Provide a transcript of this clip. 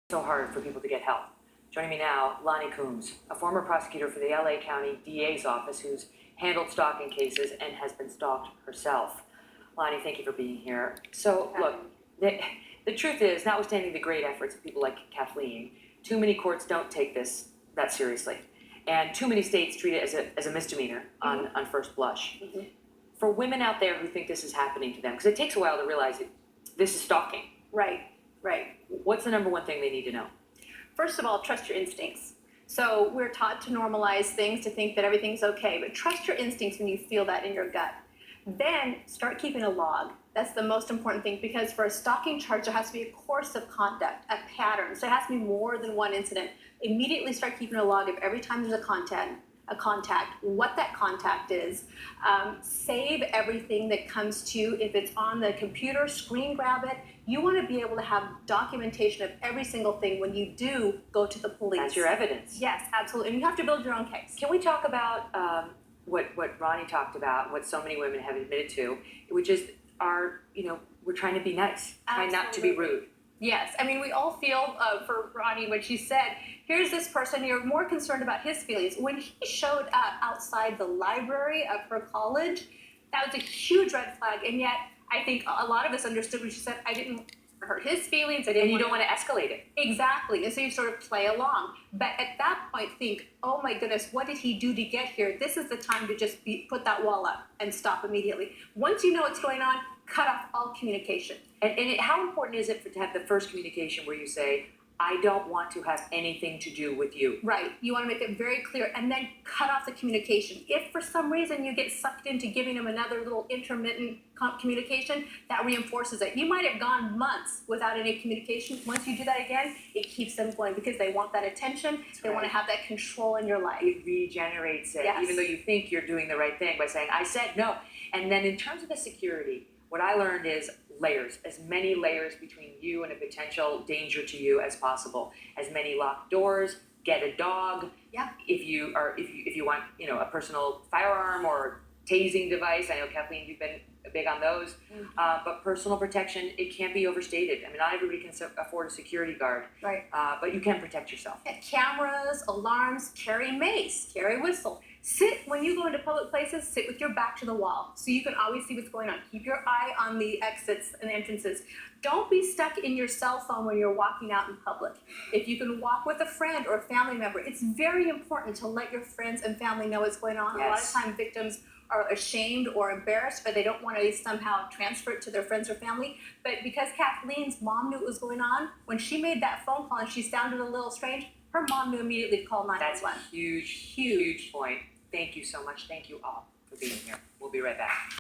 so hard for people to get help. Joining me now, Lonnie Coombs, a former prosecutor for the LA County DA's office who's handled stalking cases and has been stalked herself. Lonnie, thank you for being here. So, look, the truth is, notwithstanding the great efforts of people like Kathleen, too many courts don't take this that seriously. And too many states treat it as a misdemeanor on first blush. Mm-hmm. For women out there who think this is happening to them, because it takes a while to realize this is stalking. Right. What's the number one thing they need to know? First of all, trust your instincts. So we're taught to normalize things, to think that everything's okay, but trust your instincts when you feel that in your gut. Then start keeping a log. That's the most important thing, because for a stalking charge, there has to be a course of conduct, a pattern. So it has to be more than one incident. Immediately start keeping a log of every time there's a contact, what that contact is. Save everything that comes to you. If it's on the computer, screen grab it. You want to be able to have documentation of every single thing when you do go to the police. That's your evidence. Yes, absolutely. And you have to build your own case. Can we talk about what Ronnie talked about, what so many women have admitted to, which is we're trying to be nice, trying not to be rude. Yes, I mean, we all feel for Ronnie when she said, here's this person, you're more concerned about his feelings. When he showed up outside the library of her college, that was a huge red flag. And yet, I think a lot of us understood when she said, I didn't hurt his feelings. And you don't want to escalate it. Exactly. And so you sort of play along. But at that point, think, oh my goodness, what did he do to get here? This is the time to just put that wall up and stop immediately. Once you know what's going on, cut off all communication. And how important is it to have the first communication where you say, I don't want to have anything to do with you? Right. You want to make it very clear and then cut off the communication. If for some reason you get sucked into giving them another little intermittent communication, that reinforces it. You might have gone months without any communication. Once you do that again, it keeps them going because they want that attention. They want to have that control in your life. It regenerates it, yes. Even though you think you're doing the right thing by saying, I said no. And then in terms of the security, what I learned is layers, as many layers between you and a potential danger to you as possible. As many locked doors, get a dog. Yeah. If you want, a personal firearm or tasing device. I know Kathleen, you've been big on those. Mm-hmm. But personal protection, it can't be overstated. I mean, not everybody can afford a security guard. Right. But you can protect yourself. Cameras, alarms, carry mace, carry whistle. Sit, when you go into public places, sit with your back to the wall so you can always see what's going on. Keep your eye on the exits and entrances. Don't be stuck in your cell phone when you're walking out in public. If you can walk with a friend or a family member, it's very important to let your friends and family know what's going on. Yes. A lot of times victims are ashamed or embarrassed, but they don't want to somehow transfer it to their friends or family. But because Kathleen's mom knew what was going on, when she made that phone call and she sounded a little strange, her mom knew immediately to call 911. That's a huge point. Thank you so much. Thank you all for being here. We'll be right back.